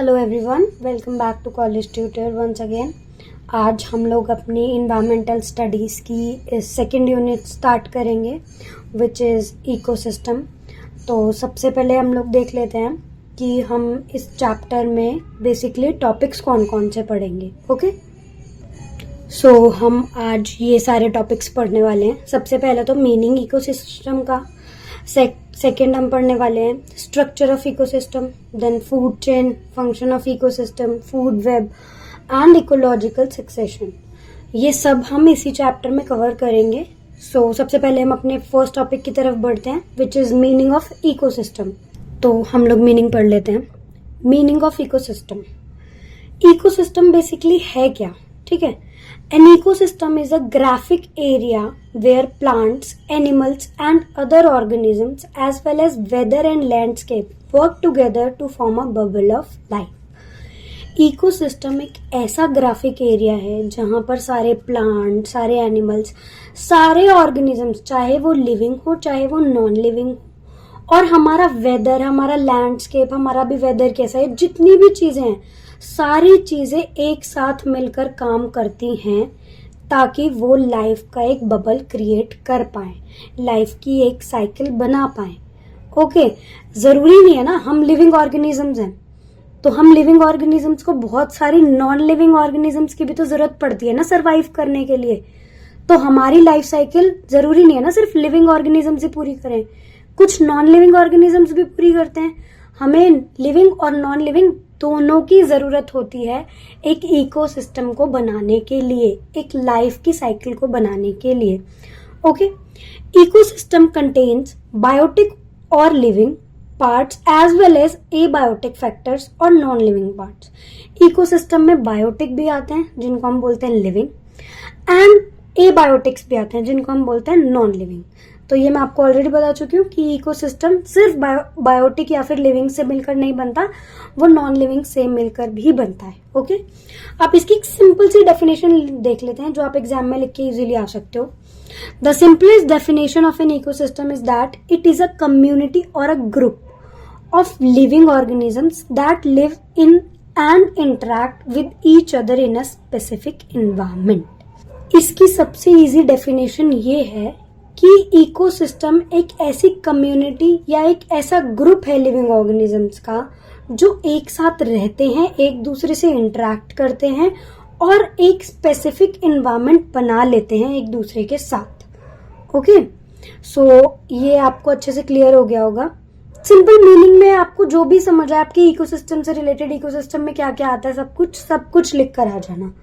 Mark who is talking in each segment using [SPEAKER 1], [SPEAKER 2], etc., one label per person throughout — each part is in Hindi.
[SPEAKER 1] Hello everyone, welcome back to college tutor once again. आज हम लोग अपनी इन्वायरमेंटल स्टडीज़ की सेकंड यूनिट स्टार्ट करेंगे विच इज़ इकोसिस्टम। तो सबसे पहले हम लोग देख लेते हैं कि हम इस चैप्टर में बेसिकली टॉपिक्स कौन कौन से पढ़ेंगे। ओके, सो हम आज ये सारे टॉपिक्स पढ़ने वाले हैं। सबसे पहले तो मीनिंग इकोसिस्टम का, सेकेंड हम पढ़ने वाले हैं structure of ecosystem, then food chain, function of ecosystem, food web and ecological succession. ये सब हम इसी चैप्टर में कवर करेंगे। सो सबसे पहले हम अपने फर्स्ट टॉपिक की तरफ बढ़ते हैं which is meaning of ecosystem. तो हम लोग मीनिंग पढ़ लेते हैं। Meaning of ecosystem, ecosystem basically है क्या? ठीक है, an ecosystem is a graphic area where plants, animals and other organisms as well as weather and landscape work together to form a bubble of life। Ecosystem एक ऐसा ग्राफिक एरिया है जहाँ पर सारे प्लांट, सारे एनिमल्स, सारे ऑर्गेनिजम्स, चाहे वो लिविंग हो चाहे वो नॉन लिविंग हो, और हमारा वेदर, हमारा लैंडस्केप, हमारा भी वेदर कैसा है, जितनी भी चीजें हैं सारी चीजें एक साथ मिलकर काम करती हैं ताकि वो लाइफ का एक बबल क्रिएट कर पाए, लाइफ की एक साइकिल बना पाए। ओके, जरूरी नहीं है ना हम लिविंग ऑर्गेनिजम्स हैं तो हम लिविंग ऑर्गेनिजम्स को बहुत सारी नॉन लिविंग ऑर्गेनिजम्स की भी तो जरूरत पड़ती है ना सर्वाइव करने के लिए। तो हमारी लाइफ साइकिल जरूरी नहीं है ना सिर्फ लिविंग ऑर्गेनिजम्स ही पूरी करें, कुछ नॉन लिविंग ऑर्गेनिजम्स भी पूरी करते हैं। हमें लिविंग और नॉन लिविंग दोनों की जरूरत होती है एक इकोसिस्टम को बनाने के लिए, एक लाइफ की साइकिल को बनाने के लिए। ओके, इकोसिस्टम कंटेन्स बायोटिक और living parts as well as abiotic factors और नॉन लिविंग पार्ट्स। इकोसिस्टम में बायोटिक भी आते हैं जिनको हम बोलते हैं लिविंग, एंड एबायोटिक्स भी आते हैं जिनको हम बोलते हैं नॉन लिविंग। तो ये मैं आपको ऑलरेडी बता चुकी हूँ कि इकोसिस्टम सिर्फ बायोटिक या फिर लिविंग से मिलकर नहीं बनता, वो नॉन लिविंग से मिलकर भी बनता है। ओके, आप इसकी एक सिंपल सी डेफिनेशन देख लेते हैं जो आप एग्जाम में लिख के इजीली आ सकते हो। The simplest definition of an ecosystem is that it is a community or a group of living organisms that live in and interact with each other in a specific environment. इसकी सबसे इजी डेफिनेशन ये है कि इकोसिस्टम एक ऐसी कम्युनिटी या एक ऐसा ग्रुप है लिविंग ऑर्गेनिजम्स का जो एक साथ रहते हैं, एक दूसरे से इंटरेक्ट करते हैं और एक स्पेसिफिक एनवायरनमेंट बना लेते हैं एक दूसरे के साथ। ओके, सो ये आपको अच्छे से क्लियर हो गया होगा। सिंपल मीनिंग में आपको जो भी समझ आए, आपकी इकोसिस्टम से रिलेटेड इकोसिस्टम में क्या क्या आता है सब कुछ लिख कर आ जाना।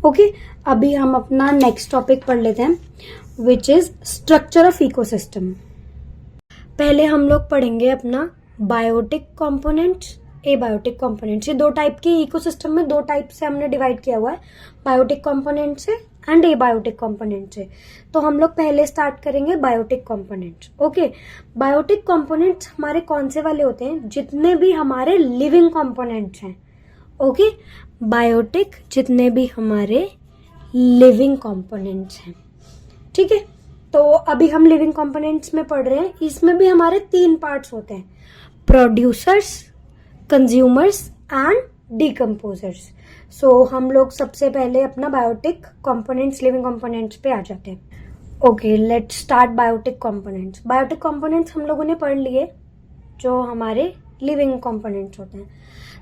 [SPEAKER 1] ओके, अभी हम अपना नेक्स्ट टॉपिक पढ़ लेते हैं which is structure of ecosystem. पहले हम लोग पढ़ेंगे अपना बायोटिक कंपोनेंट्स, एबायोटिक कंपोनेंट्स। ये दो टाइप के इकोसिस्टम में दो टाइप से हमने डिवाइड किया हुआ है, बायोटिक कंपोनेंट से एंड एबायोटिक कंपोनेंट से। तो हम लोग पहले स्टार्ट करेंगे biotic components. Okay, biotic components हमारे कौन से वाले होते हैं? जितने भी हमारे लिविंग कंपोनेंट्स हैं। ओके, बायोटिक जितने भी हमारे लिविंग कंपोनेंट्स हैं। ठीक है, तो अभी हम लिविंग कंपोनेंट्स में पढ़ रहे हैं। इसमें भी हमारे तीन पार्ट्स होते हैं, प्रोड्यूसर्स, कंज्यूमर्स एंड डिकम्पोजर्स। सो हम लोग सबसे पहले अपना बायोटिक कंपोनेंट्स, लिविंग कंपोनेंट्स पे आ जाते हैं। Okay, let's start biotic components. Biotic components हम लोगों ने पढ़ लिए जो हमारे लिविंग कंपोनेंट्स होते हैं।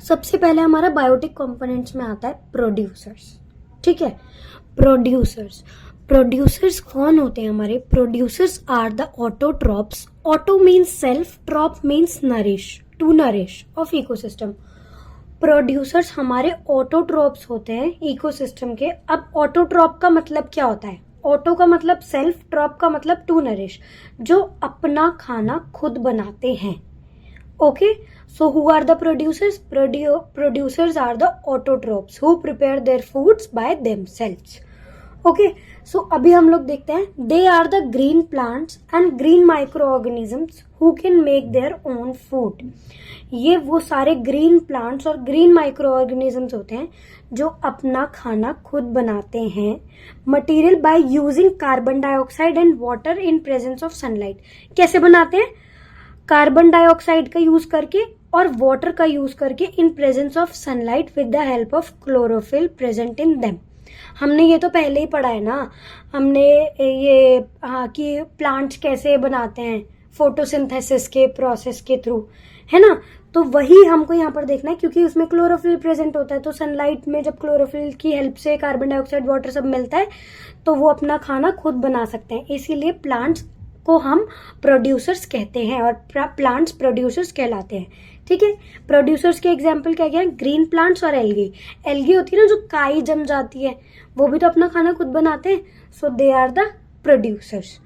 [SPEAKER 1] सबसे पहले हमारा बायोटिक कंपोनेंट्स में आता है प्रोड्यूसर्स। ठीक है, प्रोड्यूसर्स कौन होते हैं हमारे? Producers are the autotrophs. Auto means self, troph means nourish, to nourish of ecosystem. Producers हमारे ऑटोट्रॉप्स होते हैं इकोसिस्टम के। अब ऑटोट्रॉप का मतलब क्या होता है? ऑटो का मतलब सेल्फ, ट्रॉप का मतलब टू नरिश, जो अपना खाना खुद बनाते हैं। Okay, so who are the producers? Producers are the autotrophs who prepare their foods by themselves. Okay, so अभी हम लोग देखते हैं they are the green plants and green microorganisms who can make their own food. ये वो सारे ग्रीन प्लांट्स और ग्रीन माइक्रो ऑर्गेनिजम्स होते हैं जो अपना खाना खुद बनाते हैं material by using carbon dioxide and water in presence of sunlight. कैसे बनाते हैं? कार्बन डाइऑक्साइड का यूज करके और वाटर का यूज करके in presence of sunlight with the help of chlorophyll present in them. हमने ये तो पहले ही पढ़ा है ना, हमने ये हाँ कि प्लांट्स कैसे बनाते हैं फोटोसिंथेसिस के प्रोसेस के थ्रू, है ना। तो वही हमको यहाँ पर देखना है, क्योंकि उसमें क्लोरोफिल प्रेजेंट होता है। तो सनलाइट में जब क्लोरोफिल की हेल्प से कार्बन डाइऑक्साइड वाटर सब मिलता है तो वो अपना खाना खुद बना सकते हैं। इसीलिए प्लांट्स को हम प्रोड्यूसर्स कहते हैं और प्लांट्स प्रोड्यूसर्स कहलाते हैं। ठीक है, प्रोड्यूसर्स के एग्जाम्पल क्या क्या है? ग्रीन प्लांट्स और एल्गी। एल्गी होती है ना जो काई जम जाती है, वो भी तो अपना खाना खुद बनाते हैं। सो दे आर द प्रोड्यूसर्स।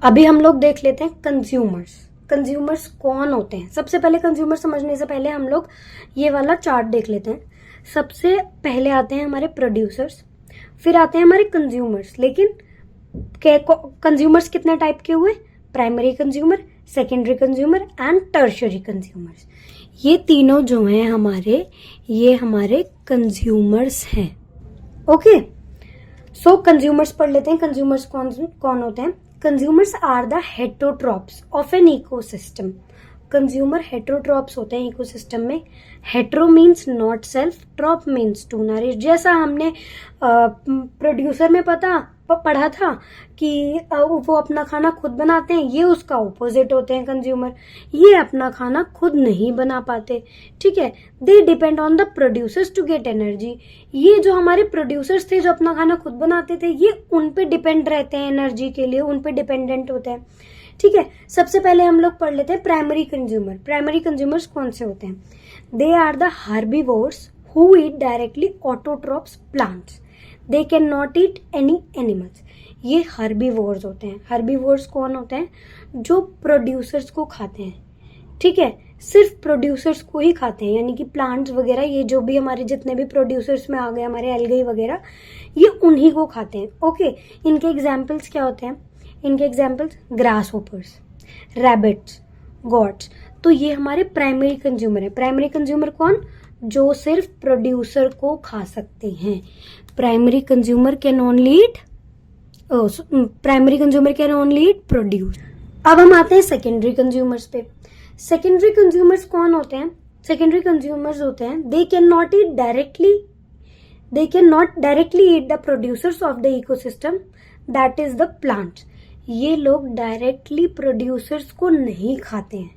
[SPEAKER 1] अभी हम लोग देख लेते हैं कंज्यूमर्स। कंज्यूमर्स कौन होते हैं? सबसे पहले कंज्यूमर समझने से पहले हम लोग ये वाला चार्ट देख लेते हैं। सबसे पहले आते हैं हमारे प्रोड्यूसर्स, फिर आते हैं हमारे कंज्यूमर्स। लेकिन कंज्यूमर्स कितने टाइप के हुए? Primary consumer, secondary consumer and tertiary consumers. ये तीनों जो हैं हमारे, ये हमारे कंज्यूमर्स हैं। ओके, सो कंज्यूमर्स पढ़ लेते हैं। कंज्यूमर्स कौन कौन होते हैं? Consumers are the heterotrophs of an ecosystem. Consumer heterotrophs होते हैं इकोसिस्टम में। Hetero means not self, troph means to nourish. जैसा हमने प्रोड्यूसर में पढ़ा था कि वो अपना खाना खुद बनाते हैं, ये उसका ऑपोजिट होते हैं कंज्यूमर। ये अपना खाना खुद नहीं बना पाते। ठीक है, they depend on the producers to get energy. ये जो हमारे प्रोड्यूसर्स थे जो अपना खाना खुद बनाते थे, ये उन पे डिपेंड रहते हैं एनर्जी के लिए, उन पे डिपेंडेंट होते हैं। ठीक है, सबसे पहले हम लोग पढ़ लेते हैं प्राइमरी कंज्यूमर। प्राइमरी कंज्यूमर्स कौन से होते हैं? They are the herbivores who eat directly autotrophs plants. They cannot eat any एनी एनिमल्स। ये हर्बीवोर्स होते हैं। हर्बीवोर्स कौन होते हैं? जो प्रोड्यूसर्स को खाते हैं। ठीक है, सिर्फ प्रोड्यूसर्स को ही खाते हैं, यानी कि प्लांट्स वगैरह, ये जो भी हमारे जितने भी प्रोड्यूसर्स में आ गए हमारे एल्गी वगैरह, ये उन्हीं को खाते हैं। ओके, इनके एग्जाम्पल्स क्या होते हैं? इनके examples grass hoppers, rabbits, gots. तो ये हमारे प्राइमरी कंज्यूमर है। प्राइमरी कंज्यूमर कौन? जो सिर्फ प्रोड्यूसर को खा सकते हैं। Primary consumer can only eat produce. अब हम आते हैं सेकेंडरी कंज्यूमर्स पे। सेकेंडरी कंज्यूमर्स कौन होते हैं? सेकेंडरी कंज्यूमर्स होते हैं दे cannot not directly eat the producers of the ecosystem, that is the plants. ये लोग डायरेक्टली प्रोड्यूसर्स को नहीं खाते हैं।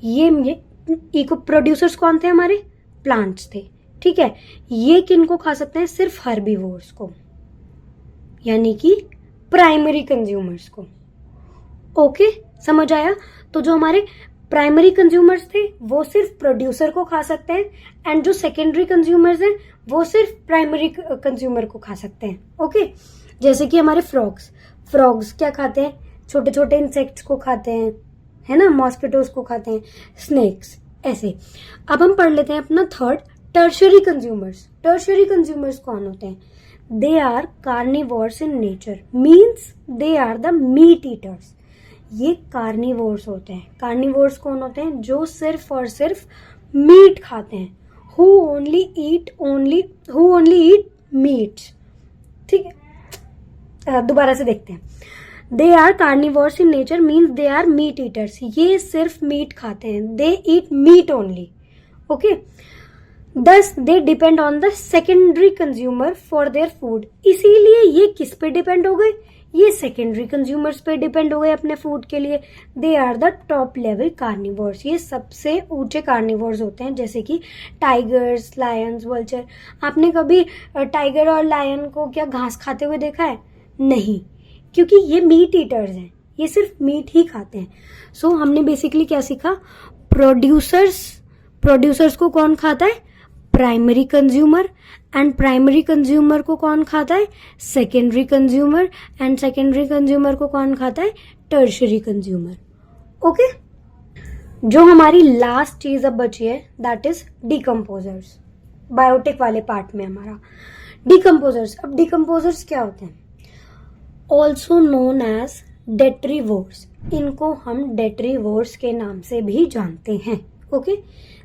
[SPEAKER 1] ये इको प्रोड्यूसर्स कौन थे? हमारे प्लांट्स थे। ठीक है, ये किन को खा सकते हैं? सिर्फ हर्बीवोर्स को, यानी कि प्राइमरी कंज्यूमर्स को। ओके, समझ आया? तो जो हमारे प्राइमरी कंज्यूमर्स थे वो सिर्फ प्रोड्यूसर को खा सकते हैं, एंड जो सेकेंडरी कंज्यूमर्स हैं वो सिर्फ प्राइमरी कंज्यूमर को खा सकते हैं। ओके, जैसे कि हमारे फ्रॉग्स क्या खाते हैं? छोटे छोटे इंसेक्ट्स को खाते हैं, है ना, मॉस्किटोज को खाते हैं, स्नेक्स, ऐसे। अब हम पढ़ लेते हैं अपना third, tertiary consumers. Tertiary consumers कौन होते हैं? They are carnivores in nature, means they are the meat eaters. ये कार्निवोर्स होते हैं। कार्निवोर्स कौन होते हैं? जो सिर्फ और सिर्फ मीट खाते हैं। Who only eat meat. ठीक है, दोबारा से देखते हैं। They are carnivores in nature means they are meat eaters. ये सिर्फ मीट खाते हैं, they eat meat only. Okay, thus they depend on the secondary consumer for their food. इसीलिए ये किस पे डिपेंड हो गए? ये सेकेंडरी कंज्यूमर्स पे डिपेंड हो गए अपने फूड के लिए। They are the top level carnivores. ये सबसे ऊंचे कार्निवोर्स होते हैं, जैसे कि टाइगर्स, लायंस, वल्चर। आपने कभी टाइगर और लायन को क्या घास खाते हुए देखा है? नहीं, क्योंकि ये मीट ईटर्स हैं, ये सिर्फ मीट ही खाते हैं। सो हमने बेसिकली क्या सीखा? प्रोड्यूसर्स को कौन खाता है? Primary consumer. And primary consumer को कौन खाता है? Secondary consumer. And secondary consumer को कौन खाता है? Tertiary consumer. ओके, जो हमारी लास्ट चीज अब बची है दैट इज डिकम्पोजर्स। बायोटिक वाले पार्ट में हमारा डिकम्पोजर्स। अब डिकम्पोजर्स क्या होते हैं? Also known as detritivores. इनको हम डेट्रीवोर्स के नाम से भी जानते हैं। Okay,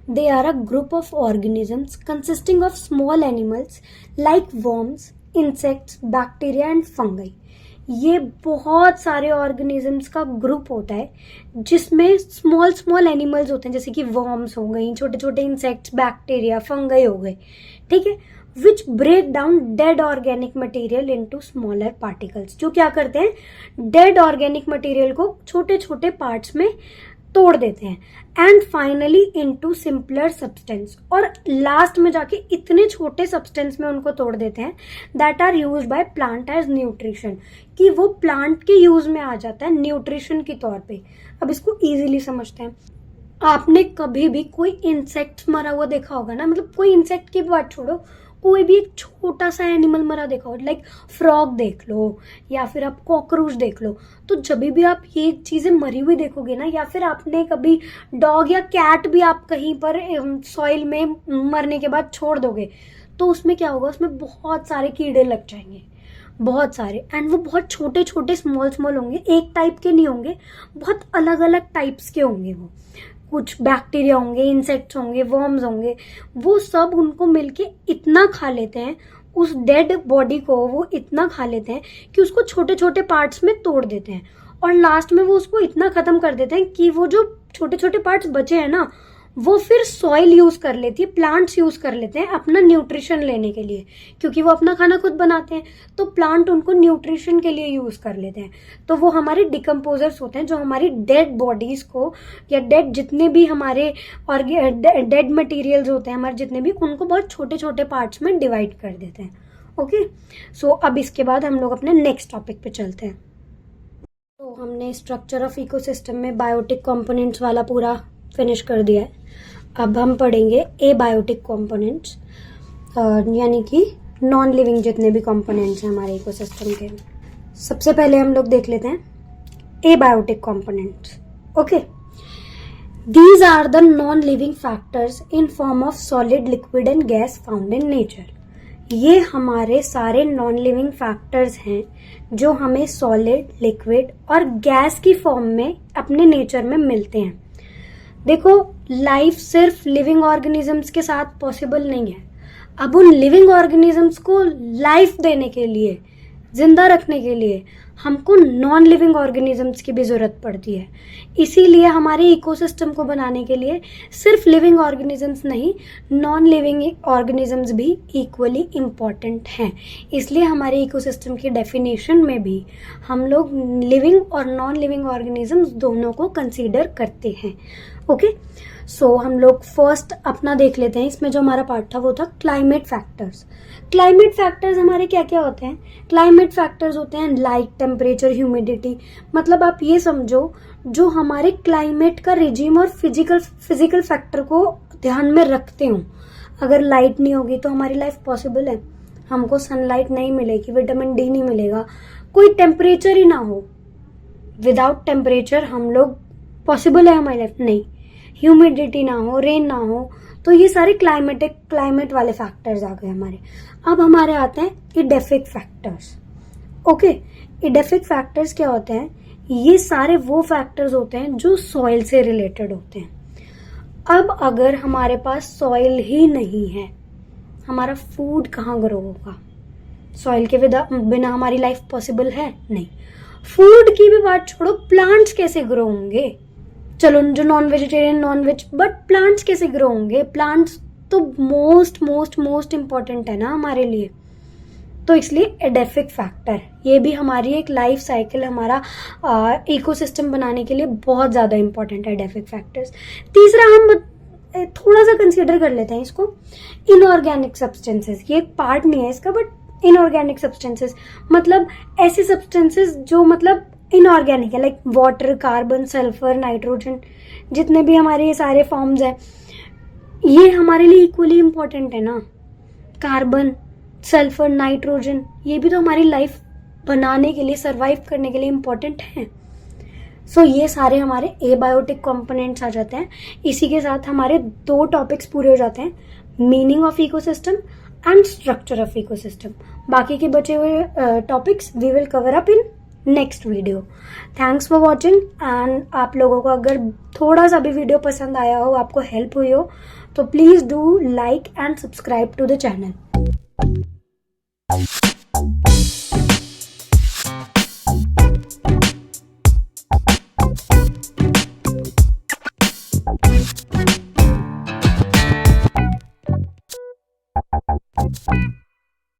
[SPEAKER 1] they are a group of organisms consisting of small animals like worms, insects, bacteria and fungi. ये बहुत सारे ऑर्गेनिजम्स का ग्रुप होता है जिसमें स्मॉल स्मॉल एनिमल्स होते हैं, जैसे कि वर्म्स हो गई, छोटे छोटे इंसेक्ट्स, बैक्टीरिया, फंगई हो गए, ठीक है, which break down dead organic material into smaller particles, जो क्या करते हैं, डेड ऑर्गेनिक मटेरियल को छोटे छोटे पार्ट्स में तोड़ देते हैं, and finally into simpler substance, और लास्ट में जाके इतने छोटे सब्सटेंस में उनको तोड़ देते हैं that are use by plant as nutrition, कि वो प्लांट के यूज में आ जाता है न्यूट्रिशन के तौर पे। अब इसको इजीली समझते हैं। आपने कभी भी कोई इंसेक्ट मरा हुआ देखा होगा ना, मतलब कोई इंसेक्ट की बात छोड़ो, कोई भी एक छोटा सा एनिमल मरा देखा हो, लाइक फ्रॉग देख लो या फिर आप कॉकरोच देख लो, तो जब भी आप ये चीजें मरी हुई देखोगे ना, या फिर आपने कभी डॉग या कैट भी आप कहीं पर सॉइल में मरने के बाद छोड़ दोगे, तो उसमें क्या होगा, उसमें बहुत सारे कीड़े लग जाएंगे, बहुत सारे, एंड वो बहुत छोटे छोटे स्मॉल स्मॉल होंगे, एक टाइप के नहीं होंगे, बहुत अलग अलग टाइप्स के होंगे। वो कुछ बैक्टीरिया होंगे, इंसेक्ट्स होंगे, वर्म्स होंगे, वो सब उनको मिलके इतना खा लेते हैं, उस डेड बॉडी को वो इतना खा लेते हैं कि उसको छोटे छोटे पार्ट्स में तोड़ देते हैं, और लास्ट में वो उसको इतना खत्म कर देते हैं कि वो जो छोटे छोटे पार्ट्स बचे हैं ना, वो फिर सॉइल यूज कर लेती है, प्लांट्स यूज कर लेते हैं अपना न्यूट्रिशन लेने के लिए, क्योंकि वो अपना खाना खुद बनाते हैं, तो प्लांट उनको न्यूट्रिशन के लिए यूज कर लेते हैं। तो वो हमारे डिकम्पोजर्स होते हैं, जो हमारी डेड बॉडीज को या डेड जितने भी हमारे और डेड मटेरियल्स होते हैं हमारे जितने भी, उनको बहुत छोटे छोटे पार्ट्स में डिवाइड कर देते हैं। ओके, सो अब इसके बाद हम लोग अपने नेक्स्ट टॉपिक पे चलते हैं। तो हमने स्ट्रक्चर ऑफ इकोसिस्टम में बायोटिक कंपोनेंट्स वाला पूरा फिनिश कर दिया है। अब हम पढ़ेंगे एबायोटिक कंपोनेंट्स, यानी कि नॉन लिविंग जितने भी कंपोनेंट्स हैं हमारे इकोसिस्टम के। सबसे पहले हम लोग देख लेते हैं abiotic components. Okay, these are the non living factors in form of solid, liquid and gas found in nature. ये हमारे सारे नॉन लिविंग फैक्टर्स हैं जो हमें सॉलिड, लिक्विड और गैस की फॉर्म में अपने नेचर में मिलते हैं। देखो, लाइफ सिर्फ लिविंग ऑर्गेनिजम्स के साथ पॉसिबल नहीं है। अब उन लिविंग ऑर्गेनिजम्स को लाइफ देने के लिए, जिंदा रखने के लिए, हमको नॉन लिविंग ऑर्गेनिजम्स की भी जरूरत पड़ती है। इसीलिए हमारे इकोसिस्टम को बनाने के लिए सिर्फ लिविंग ऑर्गेनिजम्स नहीं, नॉन लिविंग ऑर्गेनिजम्स भी इक्वली इम्पॉर्टेंट हैं। इसलिए हमारे इकोसिस्टम की डेफिनेशन में भी हम लोग लिविंग और नॉन लिविंग ऑर्गेनिजम्स दोनों को कंसीडर करते हैं। ओके, सो हम लोग फर्स्ट अपना देख लेते हैं। इसमें जो हमारा पार्ट था वो था क्लाइमेट फैक्टर्स। क्लाइमेट फैक्टर्स हमारे क्या क्या होते हैं? क्लाइमेट फैक्टर्स होते हैं लाइट, टेम्परेचर, ह्यूमिडिटी। मतलब आप ये समझो, जो हमारे क्लाइमेट का रिजीम और फिजिकल फैक्टर को ध्यान में रखते हो। अगर लाइट नहीं होगी तो हमारी लाइफ पॉसिबल है? हमको सनलाइट नहीं मिलेगी, विटामिन डी नहीं मिलेगा, कोई टेम्परेचर ही ना हो, विदाउट टेम्परेचर हम लोग पॉसिबल है हमारी लाइफ? नहीं। ह्यूमिडिटी ना हो, रेन ना हो, तो ये सारे क्लाइमेट वाले फैक्टर्स आ गए हमारे। अब हमारे आते हैं edaphic factors. Okay, edaphic factors क्या होते हैं? ये सारे वो फैक्टर्स होते हैं जो सॉइल से रिलेटेड होते हैं। अब अगर हमारे पास सॉइल ही नहीं है, हमारा फूड कहाँ ग्रो होगा? सॉइल के बिना हमारी लाइफ पॉसिबल है? नहीं। फूड की भी बात छोड़ो, प्लांट्स कैसे ग्रो होंगे? चलो, जो non vegetarian, non veg, but plants कैसे ग्रो होंगे? प्लांट्स तो मोस्ट इम्पोर्टेंट है ना हमारे लिए। तो इसलिए एडेफिक फैक्टर, ये भी हमारी एक लाइफ साइकिल, हमारा इकोसिस्टम बनाने के लिए बहुत ज्यादा इंपॉर्टेंट है एडेफिक फैक्टर्स। तीसरा हम थोड़ा सा कंसीडर कर लेते हैं इसको, इनऑर्गेनिक सब्सटेंसेस। ये एक पार्ट नहीं है इसका, बट इनऑर्गेनिक सब्सटेंसेस मतलब ऐसे सब्सटेंसेस जो मतलब इनऑर्गेनिक है, like water, carbon, sulphur, nitrogen, जितने भी हमारे ये सारे फॉर्म्स हैं, ये हमारे लिए इक्वली इम्पोर्टेंट है ना। कार्बन, सल्फर, नाइट्रोजन, ये भी तो हमारी लाइफ बनाने के लिए, सरवाइव करने के लिए इम्पोर्टेंट है। सो ये सारे हमारे एबायोटिक कंपोनेंट्स आ जाते हैं। इसी के साथ हमारे 2 टॉपिक्स पूरे हो जाते हैं, meaning of ecosystem and structure of ecosystem. बाकी के बचे हुए topics we will cover up in next video. Thanks for watching. And आप लोगों को अगर थोड़ा सा भी वीडियो पसंद आया हो, आपको हेल्प हुई हो, तो please do like and subscribe to the channel. हैं।